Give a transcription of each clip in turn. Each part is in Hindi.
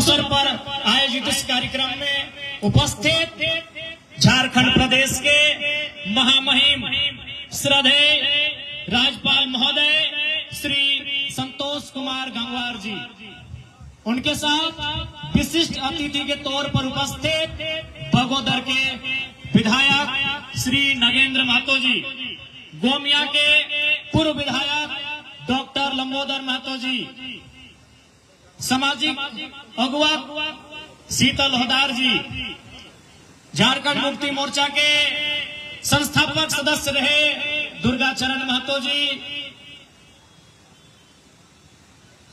अवसर पर आयोजित इस कार्यक्रम में उपस्थित झारखंड प्रदेश के महामहिम श्रद्धेय राज्यपाल महोदय श्री संतोष कुमार गंगवार जी, उनके साथ विशिष्ट अतिथि के तौर पर उपस्थित बगोदर के विधायक श्री नगेंद्र महतो जी, गोमिया के पूर्व विधायक डॉक्टर लंबोदर महतो जी, सामाजिक अगुवा शीतल होदार जी, झारखंड मुक्ति मोर्चा के संस्थापक सदस्य रहे दुर्गा चरण महतो जी,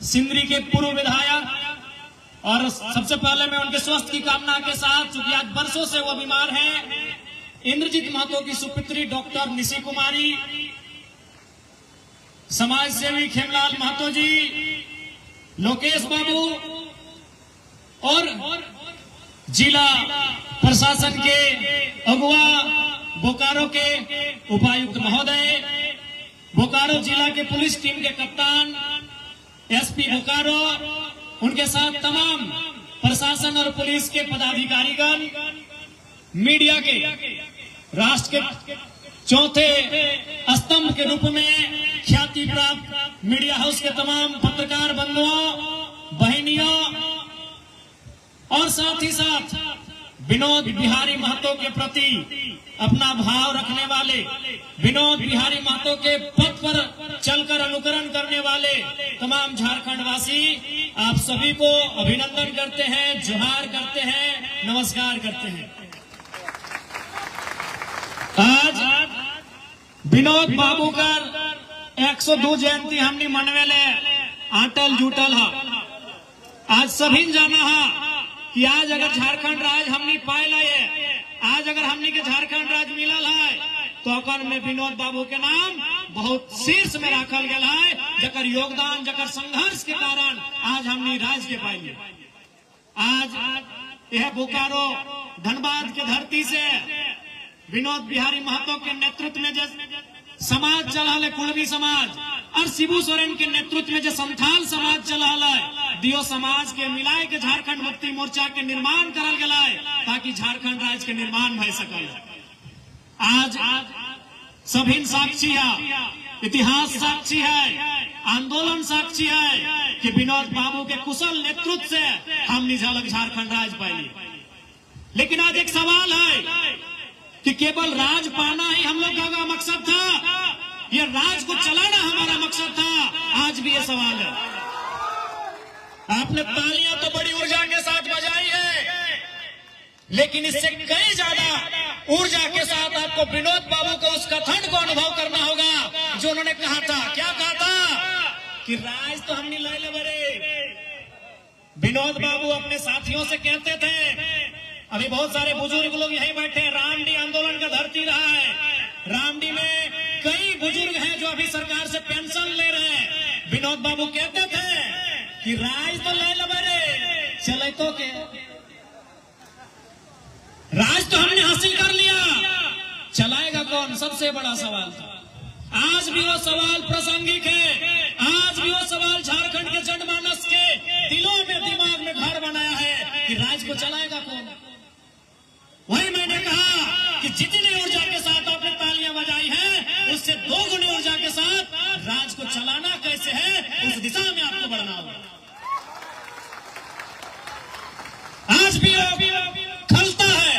सिंदरी के पूर्व विधायक, और सबसे पहले मैं उनके स्वास्थ्य की कामना के साथ, चूंकि आज बरसों से वो बीमार हैं, इंद्रजीत महतो की सुपुत्री डॉक्टर निशी कुमारी, समाज सेवी खेमलाल महतो जी, लोकेश बाबू और जिला प्रशासन के अगुवा बोकारो के उपायुक्त महोदय, बोकारो जिला के पुलिस टीम के कप्तान एसपी बोकारो, उनके साथ तमाम प्रशासन और पुलिस के पदाधिकारीगण, मीडिया के राष्ट्र के चौथे स्तंभ के रूप में ख्याति प्राप्त मीडिया हाउस के तमाम पत्रकार बंधुओं, बहनियों और साथ ही साथ विनोद बिहारी महतो के प्रति अपना भाव रखने वाले, विनोद बिहारी महतो के पथ पर चलकर अनुकरण करने वाले तमाम झारखंड वासी, आप सभी को अभिनंदन करते हैं, जोहार करते हैं, नमस्कार करते हैं। आज विनोद बाबू का 102 जयंती हमने मनवेले आटल जुटल है। आज सभी जाना है कि आज अगर झारखंड राज्य हमने पायल है, आज अगर हमने के झारखंड राज्य मिलल है, तो अकर में विनोद बाबू के नाम बहुत शीर्ष में रखल गया है, जकर योगदान, जकर संघर्ष के कारण आज हमने राज्य के पाइल। आज यह बोकारो धनबाद के धरती से विनोद बिहारी महतो के नेतृत्व में जो समाज चला है, कुलवी समाज, और शिबू सोरेन के नेतृत्व में जो संथाल समाज चला है, दियो समाज के मिलाए के झारखंड मुक्ति मोर्चा के निर्माण करल गया है, ताकि झारखंड राज्य के निर्माण भय सकल। आज सभी साक्षी है, इतिहास साक्षी है, आंदोलन साक्षी है कि विनोद बाबू के कुशल नेतृत्व से हमने झलक झारखंड राज्य पाई। लेकिन आज एक सवाल है कि केवल राज पाना ही हम लोग का मकसद था, ये राज को चलाना हमारा मकसद था? आज भी ये सवाल है। आपने तालियां तो बड़ी ऊर्जा के साथ बजाई है, लेकिन इससे कई ज्यादा ऊर्जा के साथ आपको विनोद बाबू को उस कथन को अनुभव करना होगा जो उन्होंने कहा था। क्या कहा था? कि राज तो हमने ले ले बड़े। विनोद बाबू अपने साथियों से कहते थे, अभी बहुत सारे बुजुर्ग लोग यहीं बैठे हैं, रामडी आंदोलन का धरती रहा है, रामडी में कई बुजुर्ग हैं जो अभी सरकार से पेंशन ले रहे हैं। विनोद बाबू कहते थे कि राज तो ले ले बड़े, चले तो के राज तो हमने हासिल कर लिया, चलाएगा कौन? सबसे बड़ा सवाल था। आज भी वो सवाल प्रासंगिक है, आज भी वो सवाल झारखंड के जनमानस के दिलों में, दिमाग में घर बनाया है कि राज को चलाएगा कौन। वही मैंने कहा कि जितनी ऊर्जा के साथ आपने तालियां बजाई हैं, उससे 2 गुनी ऊर्जा के साथ राज को चलाना कैसे है, उस दिशा में आपको बढ़ना होगा। आज भी खलता है,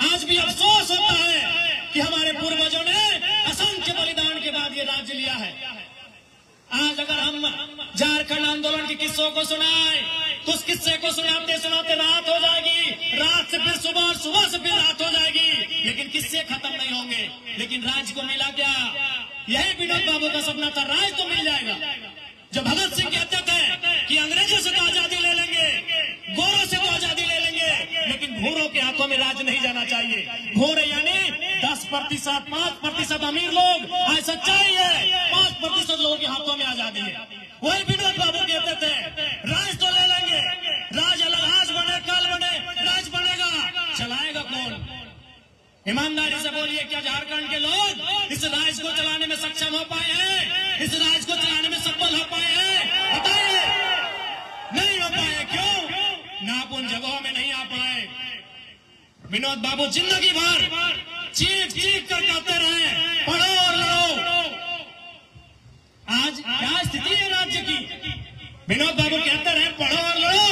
आज भी अफसोस होता है कि हमारे पूर्वजों ने असंख्य बलिदान के बाद ये राज्य लिया है। आज अगर हम झारखंड आंदोलन के किस्सों को सुनाए, तो उस किस्से को सुनाते सुनाते रात हो जाएगी, रात से फिर सुबह और सुबह से फिर रात हो जाएगी, लेकिन किस्से खत्म नहीं होंगे। लेकिन राज को मिला क्या? यही विनोद बाबू का सपना था, राज तो मिल जाएगा। जो भगत सिंह कहते थे कि अंग्रेजों से तो आजादी ले लेंगे, गोरों से तो आजादी ले लेंगे, लेकिन भूरों के हाथों में राज नहीं जाना चाहिए। भूरे यानी 10%, 5% अमीर लोग, आज सच्चाई है 5% लोगों के हाथों में आजादी है। वही विनोद बाबू कहते थे राज तो ले लेंगे, राज अलग, आज बने कल बने, राज बनेगा, चलाएगा कौन? ईमानदारी से बोलिए, क्या झारखंड के लोग इस राज्य को चलाने में सक्षम हो पाए हैं? इस राज्य को चलाने में सफल हो पाए हैं? बताइए। नहीं हो पाए, क्यों? जगहों में नहीं आ पाए। विनोद बाबू जिंदगी भर चीख चीख कर कहते रहे, पढ़ो और लड़ो। आज क्या स्थिति है राज्य की? विनोद बाबू कहते रहे, पढ़ो और लड़ो,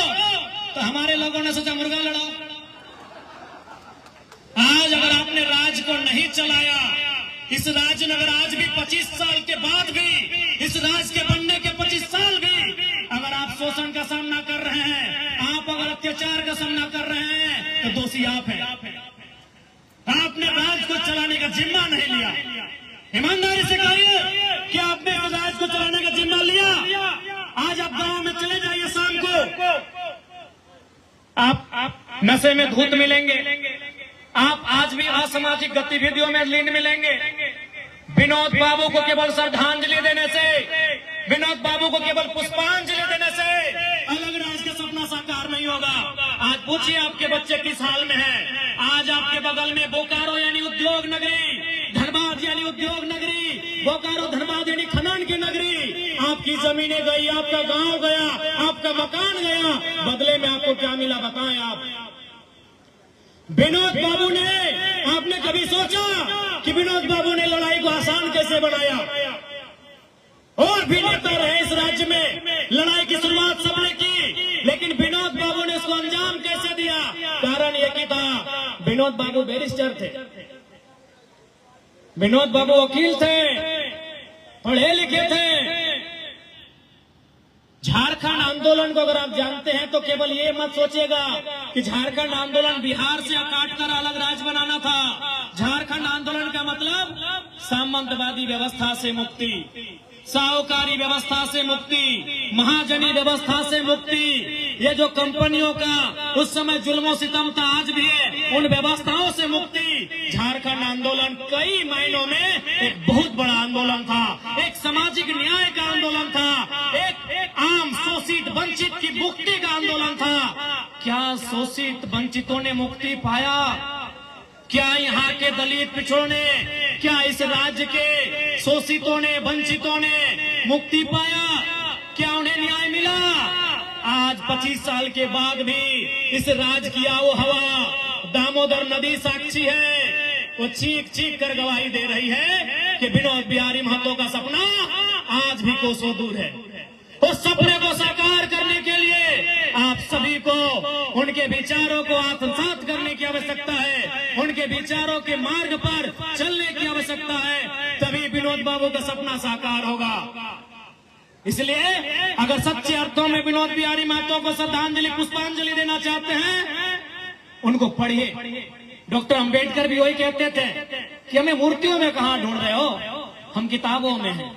तो हमारे लोगों ने सोचा मुर्गा लड़ाओ। आज अगर आपने राज को नहीं चलाया, इस राज्य ने अगर आज भी 25 साल के बाद भी, इस राज्य के बनने के 25 साल भी अगर आप शोषण का सामना कर रहे हैं, आप अगर अत्याचार का सामना कर रहे हैं, तो दोषी आप हैं। आपने राज्य को चलाने का जिम्मा नहीं लिया। ईमानदारी से कहिए कि आपने राज्य को चलाने का जिम्मा लिया। आज आप गांव में चले जाइए, शाम को आप नशे में धूत मिलेंगे, आप आज भी असामाजिक गतिविधियों में लीन मिलेंगे। विनोद बाबू को केवल श्रद्धांजलि देने से, विनोद बाबू को केवल पुष्पांजलि देने से अलग राज्य का सपना साकार नहीं होगा। आज पूछिए आपके बच्चे किस हाल में हैं। आज आपके बगल में बोकारो यानी उद्योग नगरी, धनबाद यानी उद्योग नगरी, बोकारो धनबाद यानी खनन की नगरी, आपकी जमीनें गई, आपका गांव गया, आपका मकान गया, बदले में आपको क्या मिला बताएं आप। विनोद बाबू ने, आपने कभी सोचा कि विनोद बाबू ने लड़ाई को आसान कैसे बनाया? और भी नेता रहे इस राज्य में, लड़ाई की शुरुआत सबने की, लेकिन विनोद बाबू ने इसको अंजाम कैसे दिया? कारण यह कि था, विनोद बाबू बैरिस्टर थे, विनोद बाबू वकील थे, पढ़े लिखे थे। झारखंड आंदोलन को अगर आप जानते हैं तो केवल ये मत सोचिएगा कि झारखंड आंदोलन बिहार से काटकर अलग राज्य बनाना था। झारखंड आंदोलन का मतलब सामंतवादी व्यवस्था से मुक्ति, साहूकारी व्यवस्था से मुक्ति, महाजनी व्यवस्था से मुक्ति। ये जो कंपनियों का उस समय जुल्मों सितम था, आज भी है, उन व्यवस्थाओं से मुक्ति। झारखंड आंदोलन कई मायनों में एक बहुत बड़ा आंदोलन था, एक सामाजिक न्याय का आंदोलन था, एक आम शोषित वंचित की मुक्ति का आंदोलन था। क्या शोषित वंचितों ने मुक्ति पाया? क्या यहाँ के दलित पिछड़ों ने, क्या इस राज्य के शोषितों ने, वंचितों ने मुक्ति पाया? क्या उन्हें न्याय मिला? आज 25 साल के बाद भी इस राज्य की आओ हवा, दामोदर नदी साक्षी है, वो चीख चीख कर गवाही दे रही है कि विनोद बिहारी महतो का सपना आज भी कोसों दूर है। उस सपने को साकार करने के लिए आप सभी को उनके विचारों को आत्मसात करने की आवश्यकता है, उनके विचारों के मार्ग पर चलने की आवश्यकता है, तभी विनोद बाबू का सपना साकार होगा। इसलिए अगर सच्चे अर्थों में विनोद बिहारी महतो को श्रद्धांजलि, पुष्पांजलि देना चाहते हैं, उनको पढ़िए। डॉक्टर अंबेडकर भी वही कहते थे कि हमें मूर्तियों में कहाँ ढूंढ रहे हो, हम किताबों में हैं,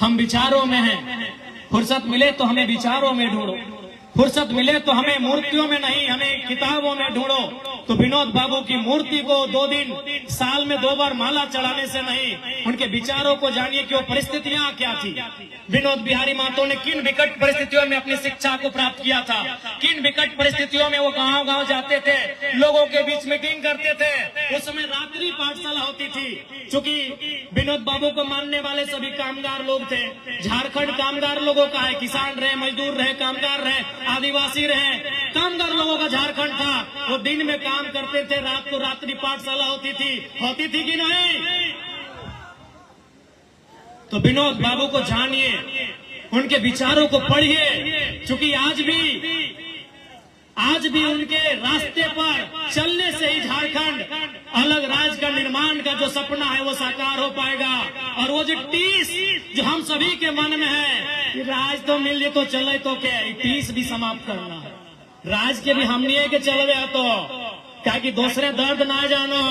हम विचारों में हैं। फुर्सत मिले तो हमें विचारों में ढूंढो, फुर्सत मिले तो हमें मूर्तियों में नहीं, हमें किताबों में ढूंढो। तो विनोद बाबू की मूर्ति को 2 दिन साल में 2 बार माला चढ़ाने से नहीं, उनके विचारों को जानिए कि वो परिस्थितियां क्या थी। विनोद बिहारी महतो ने किन विकट परिस्थितियों में अपनी शिक्षा को प्राप्त किया था, किन विकट परिस्थितियों में वो गांव-गांव जाते थे, लोगों के बीच मीटिंग करते थे। उस समय रात्रि पाठशाला होती थी, चूंकि विनोद बाबू को मानने वाले सभी कामगार लोग थे। झारखंड कामगार लोगों का है, किसान रहे, मजदूर रहे, कामगार रहे, आदिवासी रहे, कामगार लोगों का झारखंड था। वो दिन में काम करते थे, रात को रात्रि पाठशाला होती थी कि नहीं? तो विनोद बाबू को जानिए, उनके विचारों को पढ़िए, क्योंकि आज भी उनके रास्ते पर चलने से ही झारखंड अलग राज्य का निर्माण का जो सपना है वो साकार हो पाएगा। और वो जो टीस जो हम सभी के मन में है, राज तो मिल तो चले तो क्या, टीस भी समाप्त करना है। राज के भी हम नहीं के चल गया तो क्या कि दूसरे दर्द ना जानो,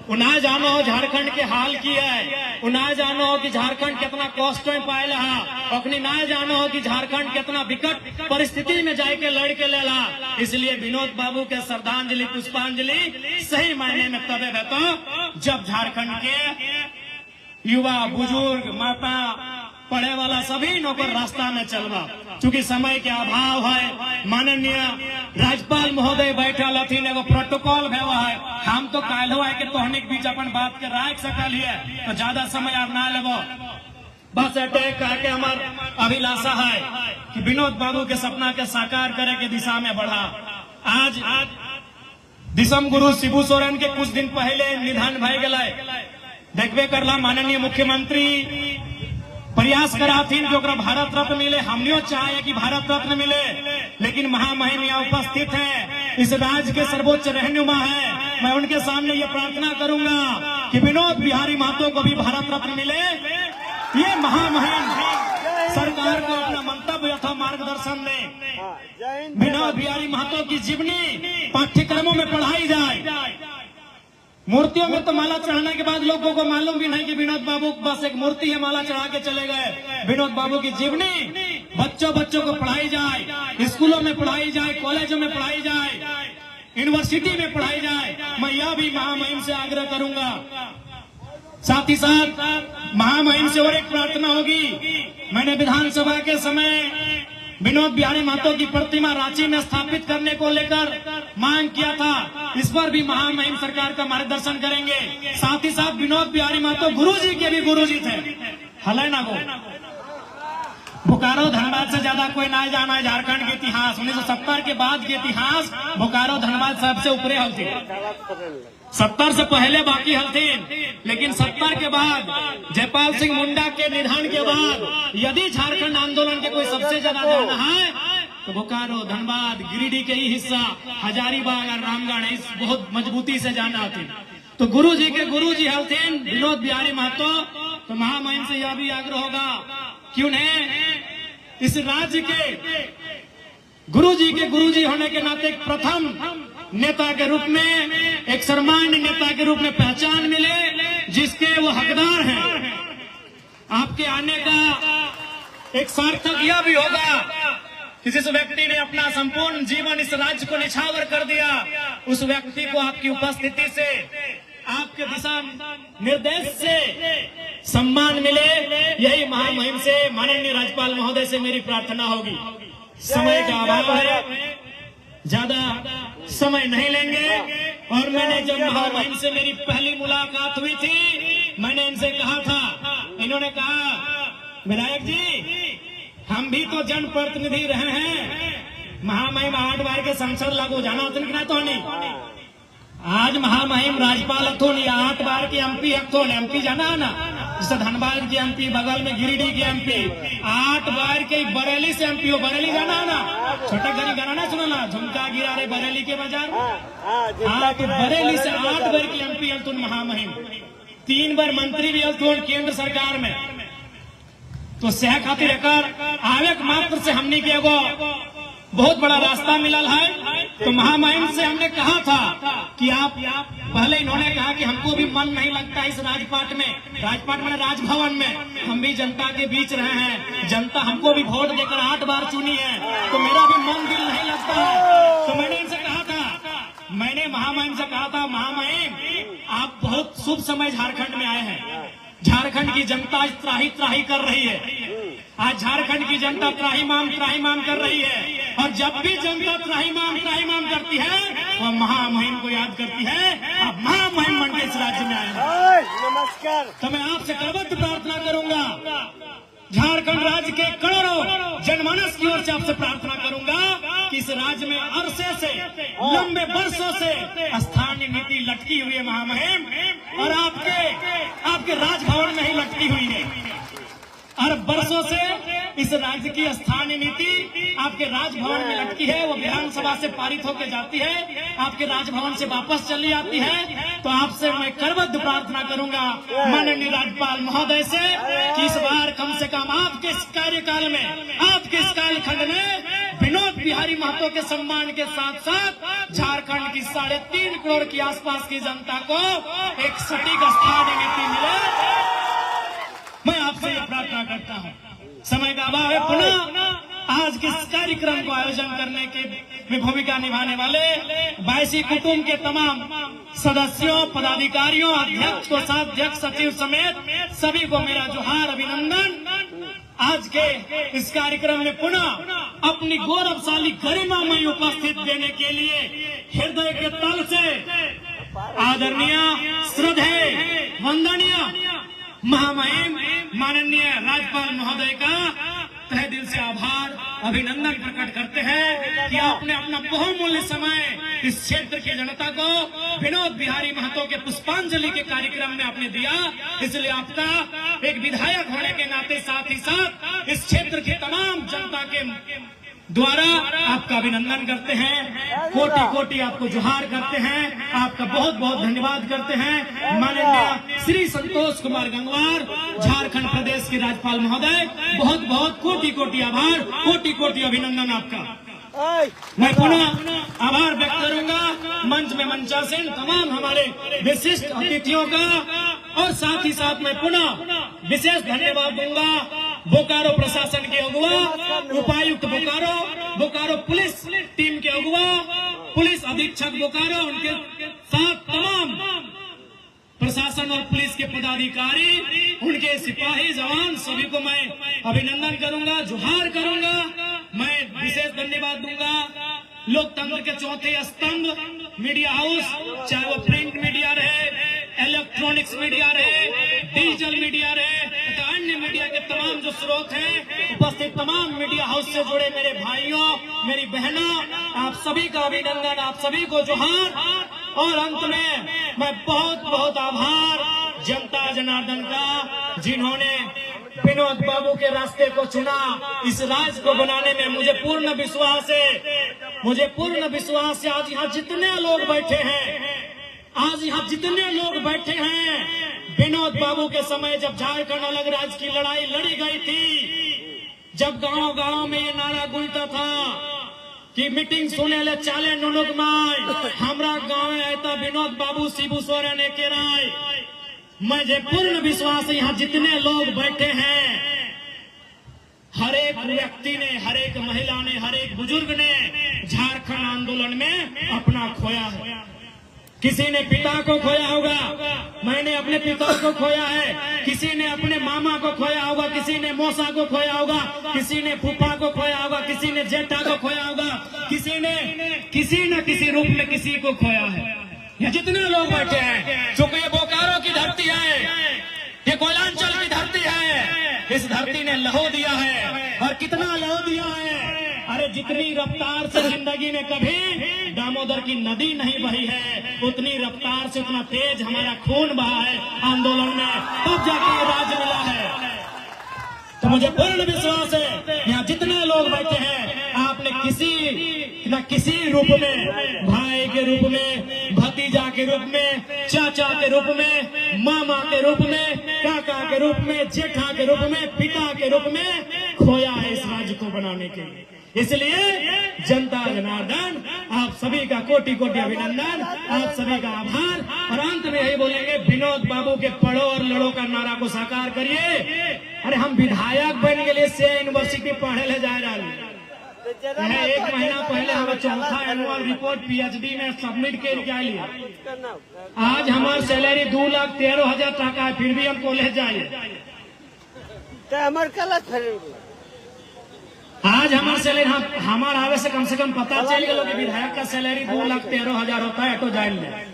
उना जानो हो झारखंड के हाल की है, उना जानो हो कि झारखंड कितना कष्ट में पाए रहा, अखनी ना जानो हो कि झारखंड कितना विकट परिस्थिति में जाके लड़ के लेला। इसलिए विनोद बाबू के श्रद्धांजलि, पुष्पांजलि सही मायने में तब है तो जब झारखंड के युवा, बुजुर्ग, माता, पढ़े वाला सभी नौकर रास्ता में चलवा। चूंकि समय के अभाव है, माननीय राज्यपाल महोदय बैठल हथिन, एगो प्रोटोकॉल भेवा है, हम तो काल्हो है कि तोहनी के बीच अपन बात के राख सकल है, तो ज्यादा समय आप ना लेबो। बस अटैक करके हमार अभिलाषा है कि विनोद बाबू के सपना के साकार करे के दिशा में बढ़ा। आज दिसम गुरु शिबू सोरेन के कुछ दिन पहले निधन भय गए। देखबे करला माननीय मुख्यमंत्री प्रयास कराथीन कि ओकरा भारत रत्न मिले। हमनियो चाहे कि भारत रत्न मिले, लेकिन महामहिम यहाँ उपस्थित है, इस राज्य के सर्वोच्च रहनुमा है। मैं उनके सामने ये प्रार्थना करूंगा कि विनोद बिहारी महतो को भी भारत रत्न मिले। ये महामहिम सरकार को अपना मंतव्य अथवा मार्गदर्शन दें। विनोद बिहारी महतो की जीवनी पाठ्यक्रमों में पढ़ाई जाए। मूर्तियों में तो माला चढ़ाने के बाद लोगों को मालूम भी नहीं कि विनोद बाबू बस एक मूर्ति है, माला चढ़ा के चले गए। विनोद बाबू की जीवनी बच्चों को पढ़ाई जाए, स्कूलों में पढ़ाई जाए, कॉलेजों में पढ़ाई जाए, यूनिवर्सिटी में पढ़ाई जाए। मैं यह भी महामहिम से आग्रह करूंगा। साथ ही साथ महामहिम से और एक प्रार्थना होगी। मैंने विधानसभा के समय विनोद बिहारी महतो की प्रतिमा रांची में स्थापित करने को लेकर मांग किया था। इस पर भी महामहिम सरकार का मार्गदर्शन करेंगे। साथ ही साथ विनोद बिहारी महतो गुरुजी के भी गुरुजी थे। हले ना गो बोकारो धनबाद से ज्यादा कोई ना जाना है झारखंड के इतिहास। 1970 के बाद के इतिहास बोकारो धनबाद सबसे ऊपरे हलती। 70 से पहले बाकी हलतीन, लेकिन 70 के बाद जयपाल सिंह मुंडा के निधन के बाद यदि झारखंड आंदोलन के कोई सबसे ज्यादा जाना है तो बोकारो धनबाद गिरिडीह के ही हिस्सा हजारीबाग और रामगढ़ इस बहुत मजबूती से जाना होती। तो गुरु जी के गुरु जी हलतीन विनोद बिहारी महतो। तो महामहिम से यह भी आग्रह होगा कि उन्हें इस राज्य के गुरु जी होने के नाते प्रथम नेता के रूप में, एक सर्वमान्य नेता के रूप में पहचान मिले, जिसके वो हकदार हैं। आपके आने का एक सार्थक यह भी होगा कि जिस व्यक्ति ने अपना संपूर्ण जीवन इस राज्य को निछावर कर दिया, उस व्यक्ति को आपकी उपस्थिति से, आपके दिशा निर्देश से सम्मान मिले। यही महामहिम से, माननीय राज्यपाल महोदय से मेरी प्रार्थना होगी। समय का अभाव है, ज्यादा समय नहीं लेंगे। और मैंने जब महामहिम से मेरी पहली मुलाकात हुई थी, मैंने इनसे कहा था, इन्होंने कहा विधायक जी हम भी तो जनप्रतिनिधि रहे हैं। महामहिम 8 बार के संसद लागू जाना होता तो नहीं। आज महामहिम राज्यपाल अथोन या 8 बार के एमपी अथोन एमपी जाना है ना, जैसे धनबाद के एमपी, बगल में गिरिडीह के एमपी, 8 बार के बरेली से एमपी हो। बरेली जाना है ना, छोटा गरी गाना ना सुना ना, झुमका गिरा रे बरेली के बाजार। हाँ, तो बरेली से 8 बार के एमपी अथोन महामहिम, 3 बार मंत्री भी अथोन केंद्र सरकार में। तो सह खातिर आवेक मात्र से हमने के एगो बहुत बड़ा रास्ता मिलल है। तो महामहिम से हमने कहा था कि आप पहले इन्होंने कहा कि हमको भी मन नहीं लगता इस राजपाट में, राजपाट में राजभवन में, हम भी जनता के बीच रहे हैं, जनता हमको भी वोट देकर 8 बार चुनी है, तो मेरा भी मन दिल नहीं लगता है। तो मैंने इनसे कहा था, मैंने महामहिम से कहा था, महामहिम आप बहुत शुभ समय झारखंड में आए हैं। झारखंड की जनता त्राही त्राही कर रही है। आज झारखंड की जनता त्राहीमाम कर रही है। और जब भी जनता त्राहीमाम करती है, वह महामहिम को याद करती है। अब महामहिम बन के इस राज्य में आए हैं। नमस्कार। तो मैं आपसे करबद्ध प्रार्थना करूंगा, झारखंड राज्य के करोड़ों जनमानस की ओर से आपसे प्रार्थना करूंगा कि इस राज्य में अरसे से, लंबे वर्षों से स्थानीय नीति लटकी हुई है महामहिम, और आपके राजभवन में ही लटकी हुई है। और बरसों से इस राज्य की स्थानीय नीति आपके राजभवन में लटकी है। वो विधानसभा से पारित होकर जाती है, आपके राजभवन से वापस चली आती है। तो आपसे मैं करबद्ध प्रार्थना करूंगा माननीय राज्यपाल महोदय से कि इस बार कम से कम आपके इस कार्यकाल में, आपके इस कालखंड में विनोद बिहारी महतो के सम्मान के साथ साथ झारखंड की 3.5 करोड़ की आसपास की जनता को एक सटीक स्थानीय नीति मिले। मैं आपसे ये प्रार्थना करता हूँ। समय का अभाव है। पुनः आज के इस कार्यक्रम को आयोजन करने के में भूमिका निभाने वाले बायसी कुटुंब के तमाम सदस्यों, पदाधिकारियों, अध्यक्ष, कोषाध्यक्ष, सचिव समेत सभी को मेरा जोहार, अभिनंदन। आज के इस कार्यक्रम में पुनः अपनी गौरवशाली गरिमामय उपस्थित देने के लिए हृदय के तल से आदरणीय, श्रद्धेय, वंदनीय महामहिम माननीय राज्यपाल महोदय का तहे दिल से आभार अभिनंदन प्रकट करते हैं कि आपने अपना बहुमूल्य समय इस क्षेत्र की जनता को विनोद बिहारी महतो के पुष्पांजलि के कार्यक्रम में आपने दिया। इसलिए आपका एक विधायक होने के नाते साथ ही साथ इस क्षेत्र की तमाम जनता के द्वारा आपका अभिनंदन करते हैं, कोटि कोटि आपको जोहार करते हैं, आपका बहुत बहुत धन्यवाद करते हैं। माननीय श्री संतोष कुमार गंगवार झारखंड प्रदेश के राज्यपाल महोदय, बहुत बहुत कोटि कोटि आभार, कोटि कोटि अभिनंदन आपका। मैं पुनः आभार व्यक्त करूंगा मंच में मंचासीन तमाम हमारे विशिष्ट अतिथियों का, और साथ ही साथ मैं पुनः विशेष धन्यवाद दूंगा बोकारो प्रशासन के अगुवा, उपायुक्त बोकारो, बोकारो पुलिस टीम के अगुवा, पुलिस अधीक्षक बोकारो, उनके साथ तमाम प्रशासन और पुलिस के पदाधिकारी, उनके सिपाही जवान सभी को मैं अभिनंदन करूंगा, जोहार करूंगा। मैं विशेष धन्यवाद दूंगा लोकतंत्र के चौथे स्तंभ मीडिया हाउस, चाहे वो प्रिंट मीडिया रहे, इलेक्ट्रॉनिक्स मीडिया रहे, डिजिटल मीडिया रहे, तथा अन्य मीडिया के तमाम जो स्रोत हैं, उपस्थित तमाम मीडिया हाउस से जुड़े मेरे भाइयों, मेरी बहनों, आप सभी का अभिनंदन, आप सभी को जोहार। और अंत में मैं बहुत बहुत आभार जनता जनार्दन का, जिन्होंने विनोद बाबू के रास्ते को चुना। इस राज्य को बनाने में मुझे पूर्ण विश्वास है, मुझे पूर्ण विश्वास है। आज यहाँ जितने लोग बैठे हैं, आज यहाँ जितने लोग बैठे हैं, विनोद बाबू के समय जब झारखंड अलग राज्य की लड़ाई लड़ी गई थी, जब गांव गांव में ये नारा गूंजता था कि मीटिंग सुने ले चाले नुनुक माय, हमरा गाँव में आयता विनोद बाबू शिबू सोरेन के राय। मुझे पूर्ण विश्वास है यहाँ जितने लोग बैठे हैं, हर एक व्यक्ति ने, हर एक महिला ने, हर एक बुजुर्ग ने झारखंड आंदोलन में अपना खोया है। किसी ने पिता को खोया होगा, मैंने अपने पिता को खोया है, किसी ने अपने मामा को खोया होगा, किसी ने मौसा को खोया होगा, किसी ने फूफा को खोया होगा, किसी ने जेठा को खोया होगा, किसी ने किसी न किसी रूप में किसी को खोया है। ये जितने लोग बैठे हैं, चूंकि ये बोकारो की धरती है, ये कोयलांचल की धरती है, इस धरती ने लहू दिया है। और कितना लहू दिया है, अरे जितनी रफ्तार से जिंदगी में कभी दामोदर की नदी नहीं बही है, उतनी रफ्तार से उतना तेज हमारा खून बहा है आंदोलन में, तब जाके ये राज्य मिला है। तो मुझे पूर्ण विश्वास है यहाँ जितने लोग बैठे हैं, आपने किसी न किसी रूप में, भाई के रूप में, भतीजा के रूप में, चाचा के रूप में, मामा के रूप में, काका के रूप में, जेठा के रूप में, पिता के रूप में खोया है इस राज्य को बनाने के लिए। इसलिए जनता जनार्दन, आप सभी का कोटि कोटि अभिनंदन, आप सभी का आभार। और अंत में यही बोलेंगे, विनोद बाबू के पढ़ो और लड़ो का नारा को साकार करिए। अरे हम विधायक बन के लिए से यूनिवर्सिटी पढ़े ले जा रहा है। एक महीना पहले हमें चौथा एनुअल रिपोर्ट पीएचडी में सबमिट कर लिया। आज हमारी सैलरी 2,13,000 टका है, फिर भी हम कॉलेज जाए। आज हमारे सैलरी, हमारा आवे से कम पता चल गया कि विधायक का सैलरी 2,13,000 होता है ऑटो जाइन में।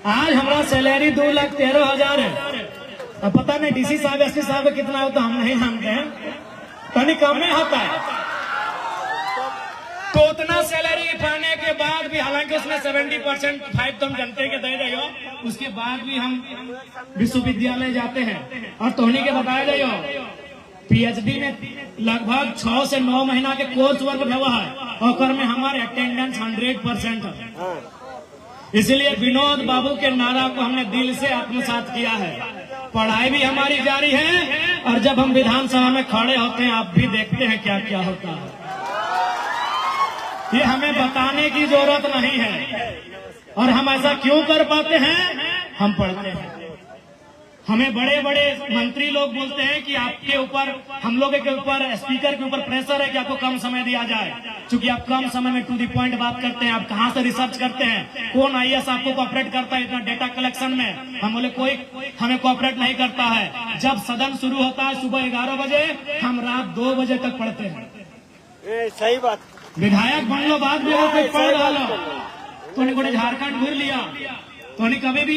आज हमारा सैलरी 2,13,000 है। अब पता नहीं डीसी साहब एसपी साहब कितना होता हम नहीं जानते हैं, कहीं कम में होता है। तो उतना सैलरी पाने के बाद भी, हालांकि उसमें 70% फाइव तो हम जनते के दे रहे हो, उसके बाद भी हम विश्वविद्यालय जाते हैं और तोहनी के बताया जाए हो पीएचडी में लगभग 6 से 9 महीना के कोर्स वर्क हुआ है, और में हमारे अटेंडेंस 100% है। इसलिए विनोद बाबू के नारा को हमने दिल से आत्मसात किया है। पढ़ाई भी हमारी जारी है, और जब हम विधानसभा में खड़े होते हैं, आप भी देखते हैं क्या क्या होता है। ये हमें बताने की जरूरत नहीं है। और हम ऐसा क्यों कर पाते हैं? हम पढ़ते हैं। हमें बड़े बड़े मंत्री लोग बोलते हैं कि आपके ऊपर, हम लोगों के ऊपर, स्पीकर के ऊपर प्रेशर है कि आपको कम समय दिया जाए, क्योंकि आप कम समय में टू द पॉइंट बात करते हैं। आप कहाँ से रिसर्च करते हैं? कौन आईएएस आपको कोऑपरेट करता है इतना डेटा कलेक्शन में? हम बोले कोई हमें कोऑपरेट नहीं करता है। जब सदन शुरू होता है सुबह 11 बजे, हम रात 2 बजे तक पढ़ते हैं। सही बात। विधायक बन लो, बाद में कोई पढ़ रहा लो तो झारखंड घूर लिया, कोई कभी भी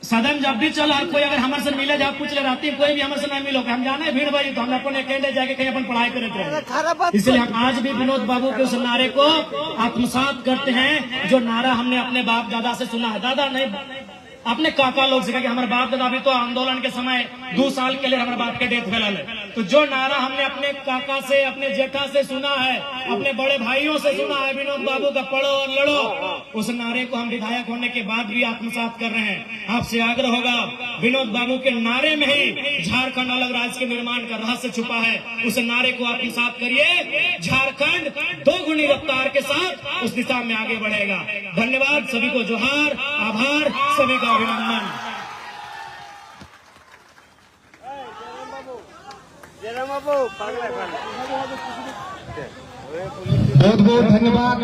सदन जब भी चला कोई अगर हमारे से मिले जाओ पूछ ले रहती कोई भी हमारे से नहीं मिलोगे, हम जाने भीड़ भाई तो हम अपन अकेले जाके कहीं अपन पढ़ाई करते रहे। इसलिए हम आज भी विनोद बाबू के उस नारे को आत्मसात करते हैं जो नारा हमने अपने बाप दादा से सुना है, दादा नहीं अपने काका लोग से, कि हमारे बाप दादा भी तो आंदोलन के समय 2 साल के लिए हमारे बाप के डेथ फैला है। तो जो नारा हमने अपने काका से अपने जेठा से सुना है, अपने बड़े भाइयों से सुना है, विनोद बाबू का पढ़ो और लड़ो, उस नारे को हम विधायक होने के बाद भी आत्मसात कर रहे हैं। आपसे आग्रह होगा विनोद बाबू के नारे में ही झारखंड अलग राज्य के निर्माण का रहस्य छुपा है, उस नारे को आत्मसात करिए। झारखंड 2 गुनी रफ्तार के साथ उस दिशा में आगे बढ़ेगा। धन्यवाद, सभी को जोहार, आभार, सभी का अभिनंदन। बहुत बहुत धन्यवाद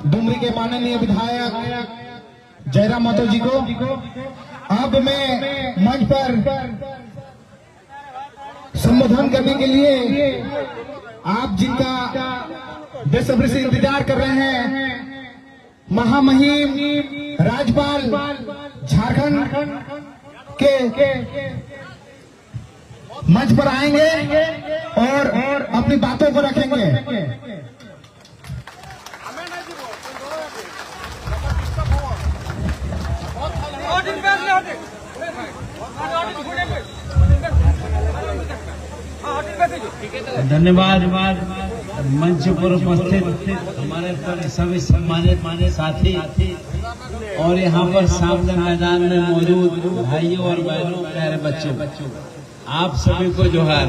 डुमरी के माननीय विधायक जयराम महतो जी को। अब मैं मंच पर संबोधन करने के लिए आप जिनका बेसब्री से इंतजार कर रहे हैं, महामहिम राज्यपाल झारखंड के मंच पर आएंगे और अपनी बातों को रखेंगे। धन्यवाद। मंच पर उपस्थित हमारे सभी सम्मानित साथी और यहाँ पर सामने मैदान में मौजूद भाइयों और बहनों, प्यारे बच्चों, आप सभी को जोहार।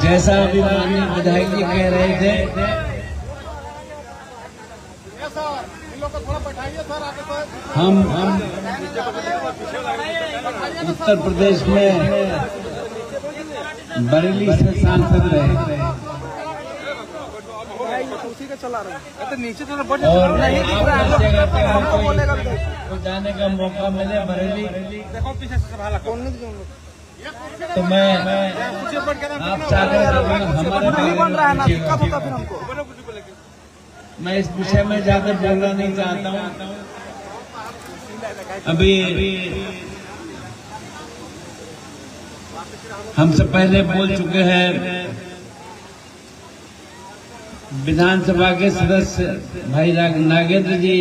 जैसा अभी माननीय विधायक जी कह रहे थे, हम उत्तर प्रदेश में बरेली से सांसद रहे और आपको जाने का मौका मिले बरेली, तो मैं आप चाहते मैं इस विषय में ज्यादा बोलना नहीं चाहता हूँ। अभी हमसे पहले बोल चुके हैं विधानसभा के सदस्य भाई नागेंद्र जी,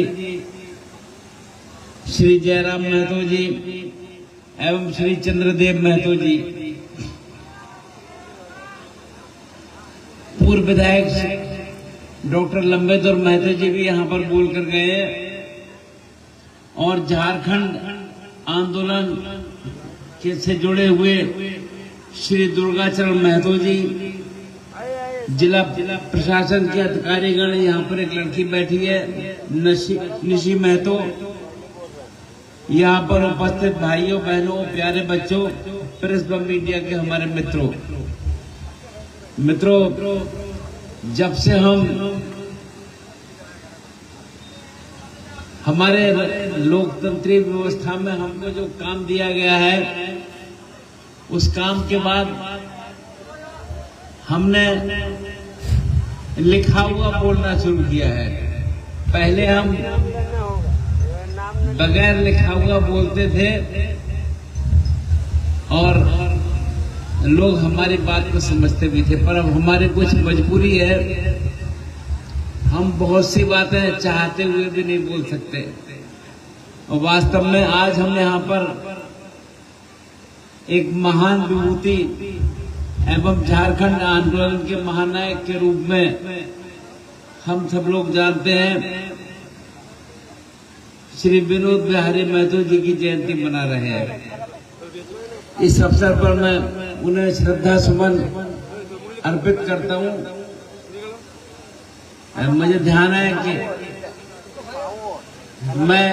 श्री जयराम महतो जी एवं श्री चंद्रदेव महतो जी। पूर्व विधायक डॉक्टर लंबेदर महतो जी भी यहाँ पर बोल कर गए और झारखंड आंदोलन से जुड़े हुए श्री दुर्गाचरण महतो जी, जिला प्रशासन के अधिकारीगण, यहाँ पर एक लड़की बैठी है निशी महतो, यहाँ पर उपस्थित भाइयों बहनों, प्यारे बच्चों, प्रेस व मीडिया के हमारे मित्रों, जब से हमारे लोकतंत्री व्यवस्था में हमको जो काम दिया गया है, उस काम के बाद हमने लिखा हुआ बोलना शुरू किया है। पहले हम बगैर लिखा हुआ बोलते थे और लोग हमारी बात को समझते भी थे, पर अब हमारी कुछ मजबूरी है, हम बहुत सी बातें चाहते हुए भी नहीं बोल सकते। और वास्तव में आज हम यहाँ पर एक महान विभूति एवं झारखंड आंदोलन के महानायक के रूप में हम सब लोग जानते हैं, श्री विनोद बिहारी महतो जी की जयंती मना रहे हैं। इस अवसर पर मैं उन्हें श्रद्धा सुमन अर्पित करता हूँ। मुझे ध्यान है कि मैं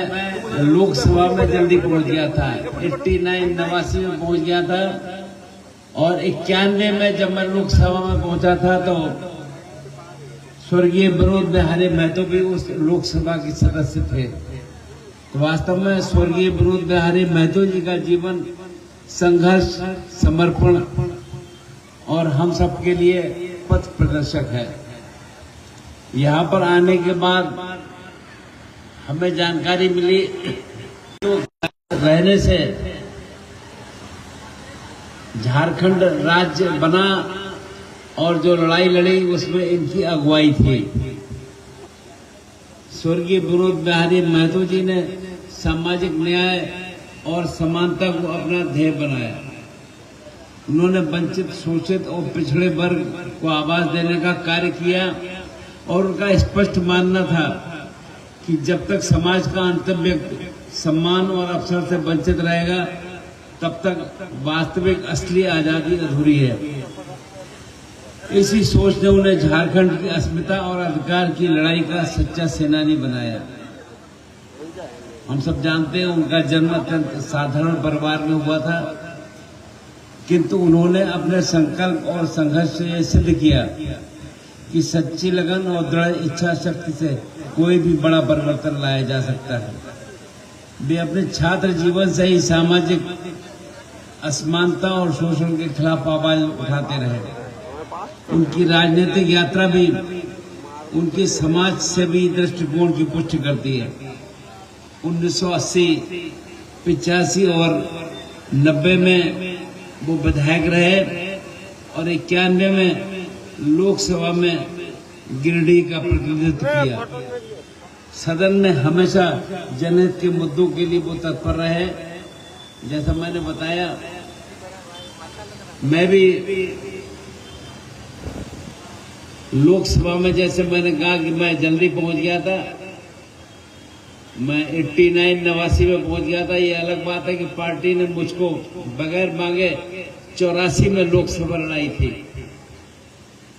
लोकसभा में जल्दी पहुंच गया था, 89 में पहुंच गया था और 91 में जब मैं लोकसभा में पहुंचा था तो स्वर्गीय विनोद बिहारी महतो भी उस लोकसभा के सदस्य थे। तो वास्तव में स्वर्गीय विनोद बिहारी महतो जी का जीवन संघर्ष, समर्पण और हम सबके लिए पथ प्रदर्शक है। यहाँ पर आने के बाद हमें जानकारी मिली तो रहने से झारखंड राज्य बना और जो लड़ाई लड़ी उसमें इनकी अगुवाई थी। स्वर्गीय विनोद बिहारी महतो जी ने सामाजिक न्याय और समानता को अपना ध्येय बनाया। उन्होंने वंचित, शोषित और पिछड़े वर्ग को आवाज देने का कार्य किया और उनका स्पष्ट मानना था कि जब तक समाज का अंतिम व्यक्ति सम्मान और अवसर से वंचित रहेगा तब तक वास्तविक असली आजादी अधूरी है। इसी सोच ने उन्हें झारखंड की अस्मिता और अधिकार की लड़ाई का सच्चा सेनानी बनाया। हम सब जानते हैं उनका जन्म अत्यंत साधारण परिवार में हुआ था, किंतु उन्होंने अपने संकल्प और संघर्ष से यह सिद्ध किया कि सच्ची लगन और दृढ़ इच्छा शक्ति से कोई भी बड़ा परिवर्तन लाया जा सकता है। वे अपने छात्र जीवन से ही सामाजिक असमानता और शोषण के खिलाफ आवाज उठाते रहे। उनकी राजनीतिक यात्रा भी उनके समाज सेवी दृष्टिकोण की पुष्टि करती है। 1980, 85 और 90 में वो विधायक रहे और 91 में लोकसभा में गिरिडीह का प्रतिनिधित्व किया। सदन में हमेशा जनहित के मुद्दों के लिए वो तत्पर रहे। जैसा मैंने बताया, मैं भी लोकसभा में, जैसे मैंने कहा कि मैं जल्दी पहुंच गया था, मैं 89 में पहुंच गया था। ये अलग बात है कि पार्टी ने मुझको बगैर मांगे 84 में लोकसभा लड़ाई थी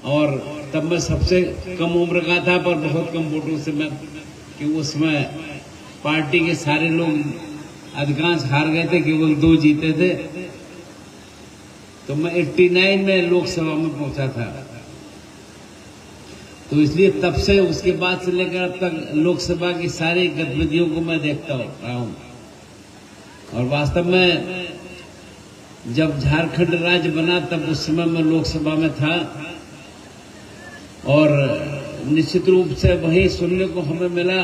और तब मैं सबसे कम उम्र का था, पर बहुत कम वोटों से मैं, कि उसमें पार्टी के सारे लोग अधिकांश हार गए थे, केवल 2 जीते थे। तो मैं 89 में लोकसभा में पहुंचा था। तो इसलिए तब से, उसके बाद से लेकर अब तक लोकसभा की सारी गतिविधियों को मैं देखता रहा हूं। और वास्तव में जब झारखंड राज्य बना तब उस समय मैं लोकसभा में था और निश्चित रूप से वही सुनने को हमें मिला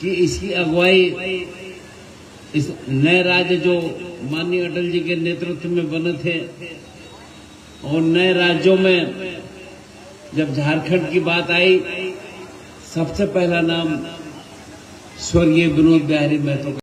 कि इसकी अगुवाई इस नए राज्य जो माननीय अटल जी के नेतृत्व में बने थे, और नए राज्यों में जब झारखंड की बात आई, सबसे पहला नाम स्वर्गीय विनोद बिहारी महतो का